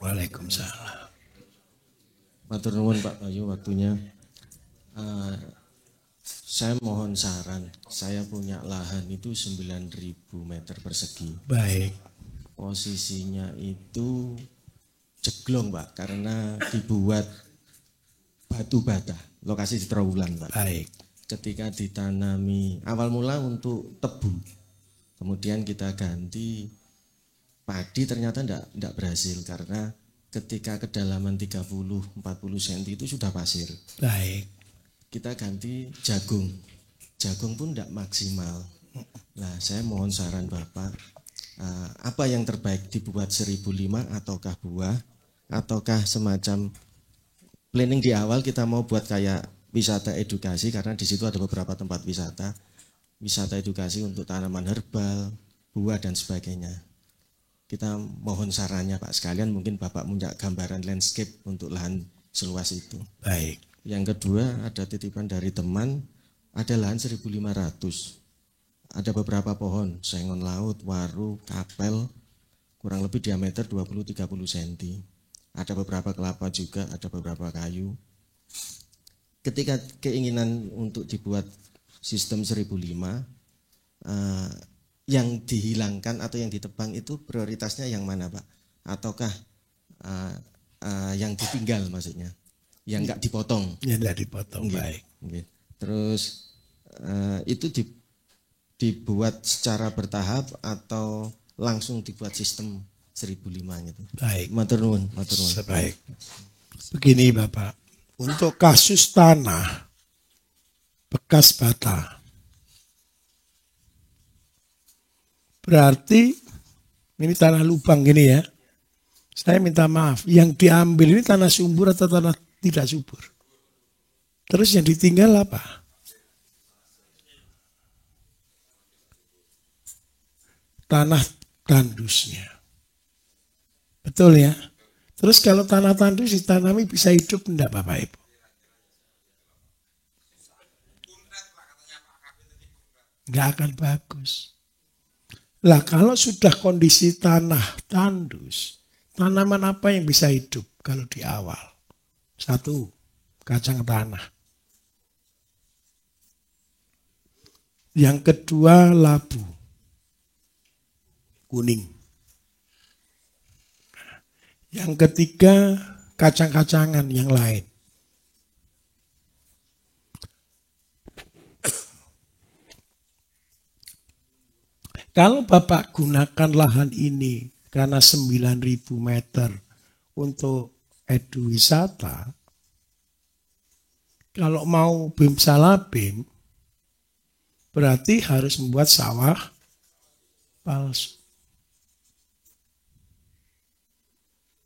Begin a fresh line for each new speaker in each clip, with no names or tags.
Waalaikumsalam.
Matur nuwun Pak Bayu waktunya. Saya mohon saran. Saya punya lahan itu 9.000 meter persegi.
Baik.
Posisinya itu jeglong Pak, karena dibuat batu bata. Lokasi di Trawulan Pak.
Baik.
Ketika ditanami awal mula untuk tebu, kemudian kita ganti padi, ternyata tidak berhasil karena ketika kedalaman 30-40 cm itu sudah pasir.
Baik.
Kita ganti jagung. Jagung pun tidak maksimal. Nah, saya mohon saran Bapak, apa yang terbaik, dibuat 1.005 ataukah buah, ataukah semacam planning di awal kita mau buat kayak wisata edukasi, karena di situ ada beberapa tempat wisata edukasi untuk tanaman herbal, buah dan sebagainya. Kita mohon sarannya Pak, sekalian mungkin Bapak punya gambaran landscape untuk lahan seluas itu.
Baik.
Yang kedua, ada titipan dari teman, ada lahan 1.500. Ada beberapa pohon, sengon laut, waru, kapel, kurang lebih diameter 20-30 cm. Ada beberapa kelapa juga, ada beberapa kayu. Ketika keinginan untuk dibuat sistem 1.005, yang dihilangkan atau yang ditebang itu prioritasnya yang mana Pak? Ataukah yang ditinggal maksudnya? Yang enggak dipotong?
Yang enggak dipotong, baik.
Terus itu dibuat secara bertahap atau langsung dibuat sistem 1.005 gitu?
Baik.
Matur nuwun.
Baik. Begini Bapak, untuk kasus tanah bekas bata, berarti ini tanah lubang gini ya. Saya minta maaf, yang diambil ini tanah subur atau tanah tidak subur? Terus yang ditinggal apa? Tanah tandusnya. Betul ya? Terus kalau tanah tandus ditanami bisa hidup enggak Bapak Ibu? Enggak akan bagus. Lah kalau sudah kondisi tanah tandus, tanaman apa yang bisa hidup kalau di awal? Satu, kacang tanah. Yang kedua, labu. Kuning. Yang ketiga, kacang-kacangan yang lain. Kalau Bapak gunakan lahan ini karena 9.000 meter untuk eduwisata, kalau mau BIM Salabim, berarti harus membuat sawah palsu.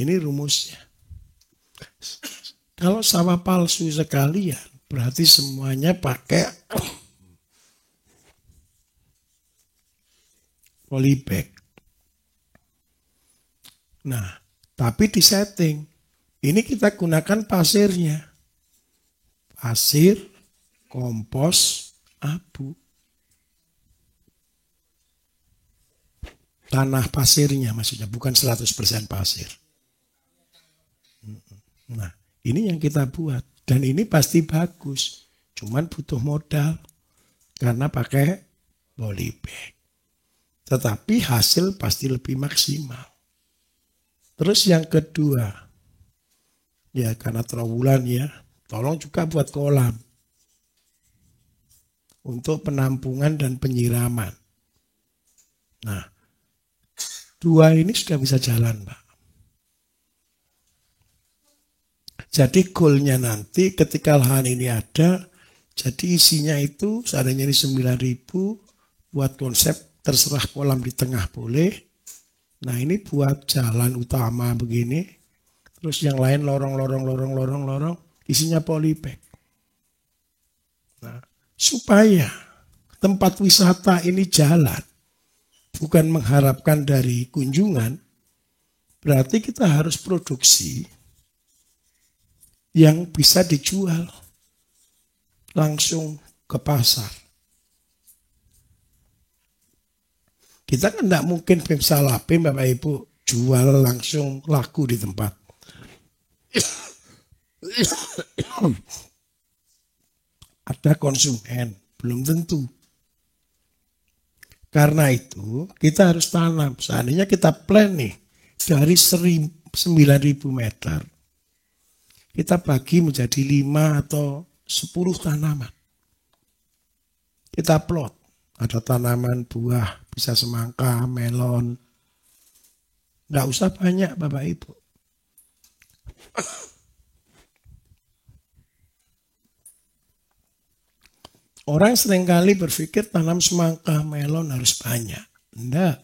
Ini rumusnya. Kalau sawah palsu sekalian, berarti semuanya pakai polybag. Nah, tapi di setting, ini kita gunakan pasirnya. Pasir, kompos, abu. Tanah pasirnya maksudnya, bukan 100% pasir. Nah, ini yang kita buat. Dan ini pasti bagus. Cuman butuh modal. Karena pakai polybag. Tetapi hasil pasti lebih maksimal. Terus yang kedua, ya karena Trawulan ya, tolong juga buat kolam. Untuk penampungan dan penyiraman. Nah, dua ini sudah bisa jalan Pak. Jadi goalnya nanti ketika lahan ini ada, jadi isinya itu seadanya ini 9.000, buat konsep terserah kolam di tengah boleh. Nah ini buat jalan utama begini, terus yang lain lorong, isinya polybag. Nah, supaya tempat wisata ini jalan, bukan mengharapkan dari kunjungan, berarti kita harus produksi yang bisa dijual langsung ke pasar. Kita kan tidak mungkin BIM Salabim Bapak Ibu jual langsung laku di tempat. Ada konsumen, belum tentu. Karena itu kita harus tanam. Seandainya kita plan nih dari 9.000 meter, kita bagi menjadi 5 atau 10 tanaman. Kita plot. Ada tanaman buah, bisa semangka, melon. Nggak usah banyak Bapak Ibu. Orang seringkali berpikir tanam semangka, melon harus banyak. Enggak.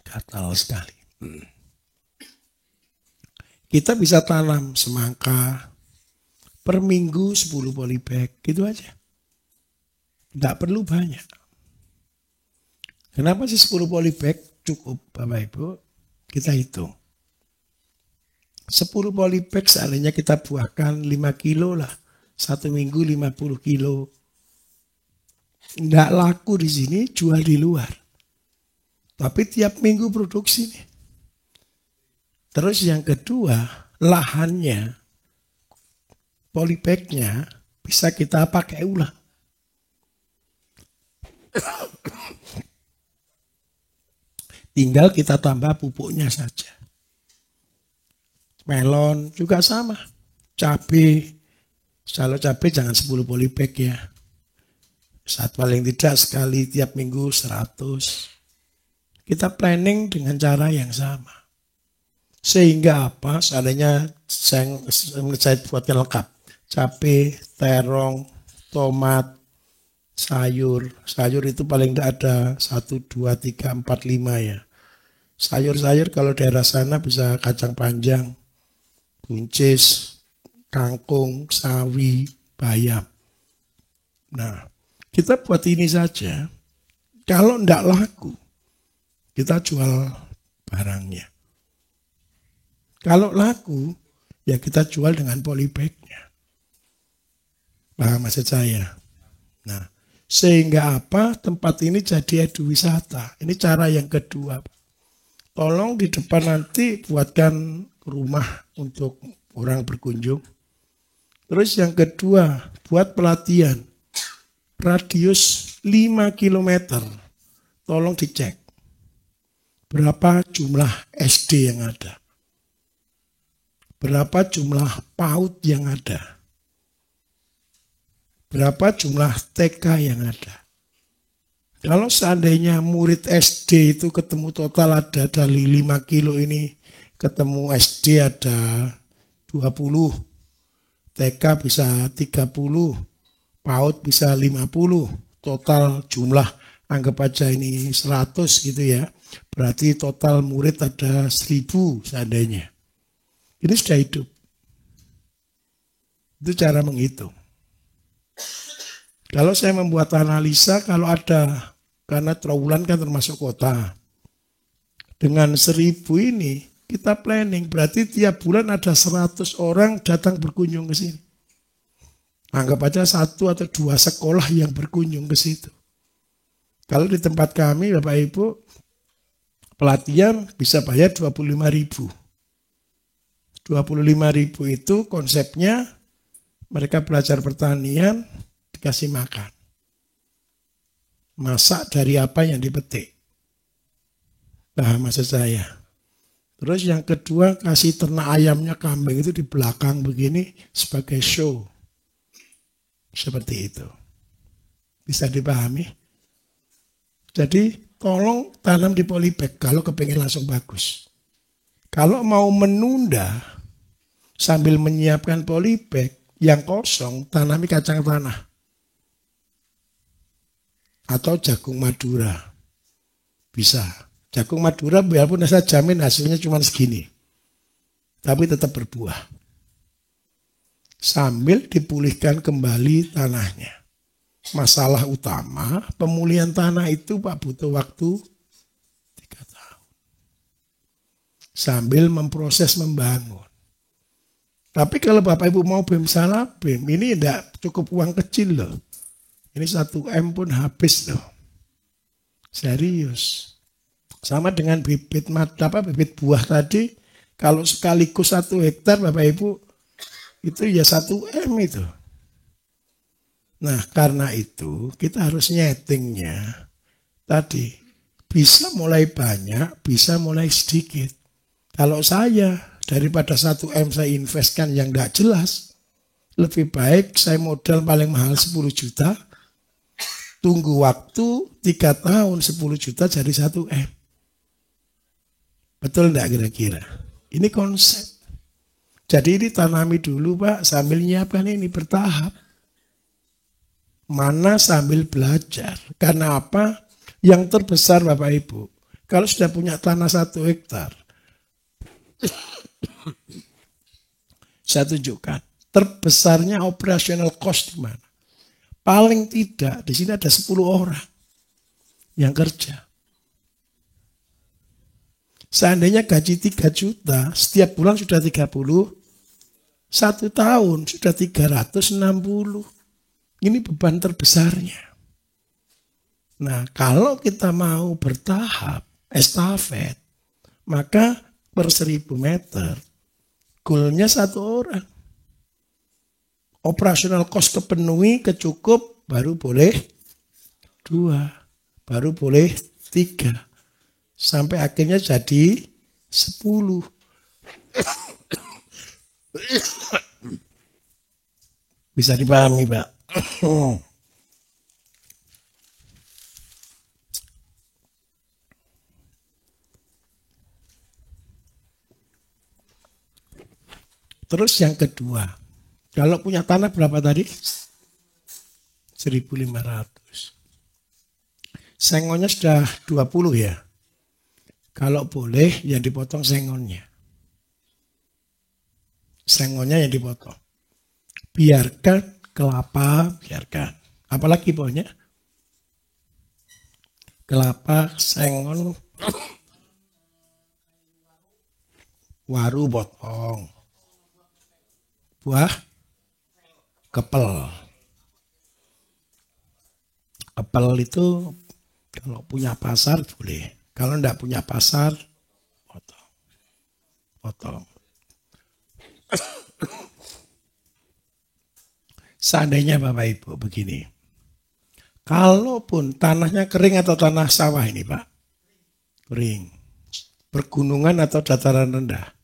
Gatal sekali. Kita bisa tanam semangka per minggu 10 polybag, gitu aja. Enggak perlu banyak. Kenapa sih 10 polybag cukup Bapak Ibu? Kita hitung. 10 polybag seandainya kita buahkan 5 kilo lah. 1 minggu 50 kilo. Nggak laku di sini, jual di luar. Tapi tiap minggu produksi nih. Terus yang kedua, lahannya, polybagnya bisa kita pakai ulang. Tinggal kita tambah pupuknya saja. Melon juga sama. Cabai. Kalau cabai jangan 10 polybag ya. Saat paling tidak sekali tiap minggu 100. Kita planning dengan cara yang sama. Sehingga apa? Seandainya saya buatkan lengkap. Cabai, terong, tomat, sayur. Sayur itu paling tidak ada 1, 2, 3, 4, 5 ya. Sayur-sayur kalau daerah sana bisa kacang panjang, buncis, kangkung, sawi, bayam. Nah, kita buat ini saja. Kalau tidak laku, kita jual barangnya. Kalau laku, ya kita jual dengan polybagnya. Paham maksud saya? Nah, sehingga apa? Tempat ini jadi eduwisata. Ini cara yang kedua. Tolong di depan nanti buatkan rumah untuk orang berkunjung. Terus yang kedua, buat pelatihan. Radius 5 km. Tolong dicek. Berapa jumlah SD yang ada? Berapa jumlah PAUD yang ada? Berapa jumlah TK yang ada? Kalau seandainya murid SD itu ketemu total ada dari 5 kilo ini, ketemu SD ada 20, TK bisa 30, PAUD bisa 50, total jumlah anggap aja ini 100 gitu ya. Berarti total murid ada 1000 seandainya. Ini sudah hidup. Itu cara menghitung. Kalau saya membuat analisa, kalau ada, karena Trawulan kan termasuk kota. Dengan 1000 ini, kita planning. Berarti tiap bulan ada 100 orang datang berkunjung ke sini. Anggap aja 1 atau 2 sekolah yang berkunjung ke situ. Kalau di tempat kami, Bapak Ibu, pelatihan bisa bayar 25.000. 25.000 itu konsepnya mereka belajar pertanian, dikasih makan. Masak dari apa yang dipetik. Paham maksud saya? Terus yang kedua, kasih ternak ayamnya, kambing itu di belakang begini sebagai show. Seperti itu. Bisa dipahami? Jadi tolong tanam di polybag kalau kepingin langsung bagus. Kalau mau menunda sambil menyiapkan polybag yang kosong, tanami kacang tanah. Atau jagung Madura. Bisa. Jagung Madura biarpun saya jamin hasilnya cuma segini. Tapi tetap berbuah. Sambil dipulihkan kembali tanahnya. Masalah utama, pemulihan tanah itu Pak butuh waktu 3 tahun. Sambil memproses membangun. Tapi kalau Bapak Ibu mau BEM salah BEM, ini tidak cukup uang kecil loh. Ini 1 M pun habis loh. Serius. Sama dengan bibit bibit buah tadi, kalau sekaligus 1 hektar Bapak Ibu, itu ya 1 M itu. Nah, karena itu kita harus nyetingnya tadi. Bisa mulai banyak, bisa mulai sedikit. Kalau saya, daripada 1 M saya investkan yang tidak jelas, lebih baik saya modal paling mahal 10 juta, tunggu waktu 3 tahun 10 juta jadi 1 M. Betul enggak kira-kira? Ini konsep. Jadi ini tanami dulu Pak, sambil nyiapkan ini bertahap. Mana sambil belajar. Karena apa? Yang terbesar Bapak Ibu, kalau sudah punya tanah 1 hektar, saya tunjukkan terbesarnya operational cost di mana. Paling tidak di sini ada 10 orang yang kerja. Seandainya gaji 3 juta, setiap bulan sudah 30, 1 tahun sudah 360. Ini beban terbesarnya. Nah, kalau kita mau bertahap, estafet, maka per 1000 meter, goalnya 1 orang. Operasional cost kepenuhi, kecukup, baru boleh 2, baru boleh 3. Sampai akhirnya jadi 10. Bisa dipahami, Pak? Terus yang kedua, kalau punya tanah berapa tadi? 1.500. Sengonnya sudah 20 ya. Kalau boleh ya dipotong sengonnya. Sengonnya yang dipotong. Biarkan kelapa, biarkan. Apalagi pokoknya? Kelapa, sengon, waru potong. Buah kepel. Kepel itu kalau punya pasar boleh. Kalau enggak punya pasar, potong. Potong. Seandainya Bapak Ibu begini. Kalaupun tanahnya kering atau tanah sawah ini Pak? Kering. Pergunungan atau dataran rendah?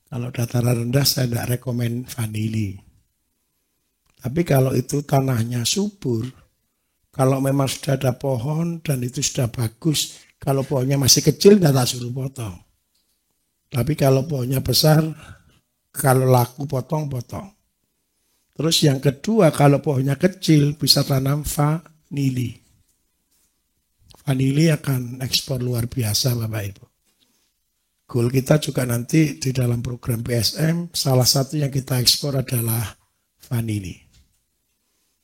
Kalau dataran rendah saya tidak rekomen vanili. Tapi kalau itu tanahnya subur, kalau memang sudah ada pohon dan itu sudah bagus, kalau pohonnya masih kecil tidak tak suruh potong. Tapi kalau pohonnya besar, kalau laku potong-potong. Terus yang kedua, kalau pohonnya kecil bisa tanam vanili. Vanili akan ekspor luar biasa Bapak Ibu. Goal kita juga nanti di dalam program PSM, salah satu yang kita ekspor adalah vanili.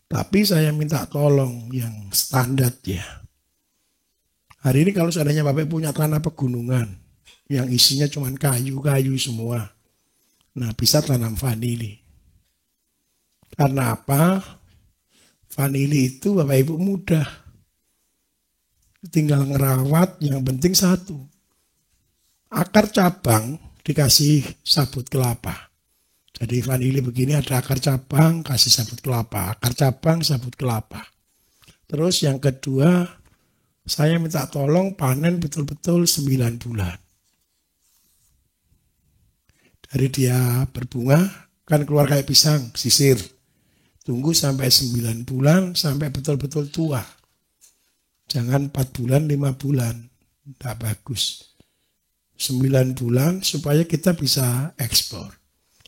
Tapi saya minta tolong yang standar ya. Hari ini kalau seandainya Bapak punya tanah pegunungan, yang isinya cuma kayu-kayu semua, nah bisa tanam vanili. Karena apa? Vanili itu Bapak Ibu mudah. Tinggal ngerawat, yang penting satu. Akar cabang dikasih sabut kelapa. Jadi vanili begini ada akar cabang, kasih sabut kelapa. Akar cabang, sabut kelapa. Terus yang kedua, saya minta tolong panen betul-betul 9 bulan. Dari dia berbunga, kan keluar kayak pisang, sisir. Tunggu sampai 9 bulan, sampai betul-betul tua. Jangan 4 bulan, 5 bulan. Tidak bagus. 9 bulan supaya kita bisa ekspor.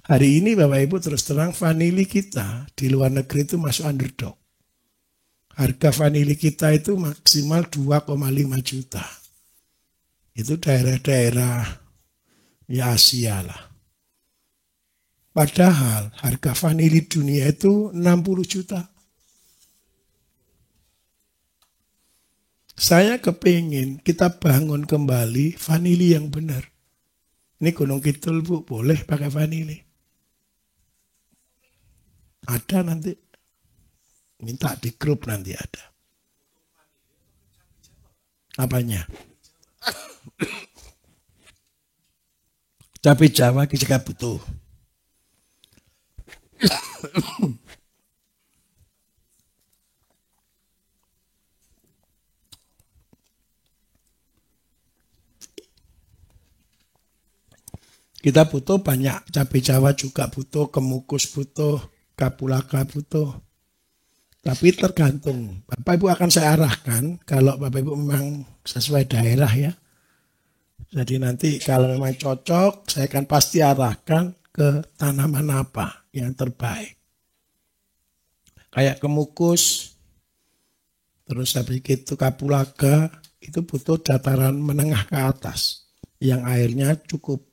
Hari ini Bapak Ibu terus terang vanili kita di luar negeri itu masuk underdog. Harga vanili kita itu maksimal 2,5 juta. Itu daerah-daerah ya Asia lah. Padahal harga vanili dunia itu 60 juta. Saya kepingin kita bangun kembali vanili yang benar. Ini Gunung Kidul Bu, boleh pakai vanili. Ada nanti. Minta di grup nanti ada. Apanya? Cabai Jawa kita butuh. Kita butuh banyak, cabai Jawa juga butuh, kemukus butuh, kapulaga butuh. Tapi tergantung, Bapak Ibu akan saya arahkan, kalau Bapak Ibu memang sesuai daerah ya. Jadi nanti kalau memang cocok, saya akan pasti arahkan ke tanaman apa yang terbaik. Kayak kemukus, terus habis itu kapulaga, itu butuh dataran menengah ke atas, yang airnya cukup.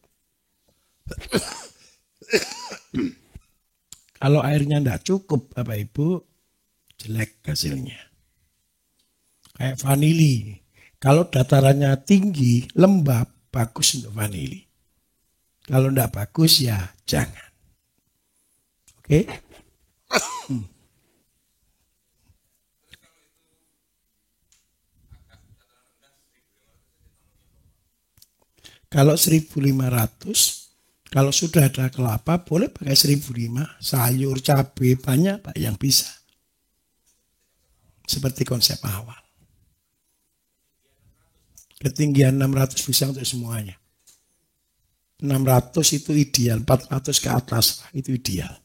Kalau airnya tidak cukup, Bapak Ibu, jelek hasilnya. Kayak vanili. Kalau datarannya tinggi, lembab, bagus untuk vanili. Kalau tidak bagus, ya jangan. Oke? Kalau 1.500, kalau sudah ada kelapa, boleh pakai 1.500, sayur, cabai, banyak Pak yang bisa. Seperti konsep awal. Ketinggian 600 bisa untuk semuanya. 600 itu ideal, 400 ke atas itu ideal.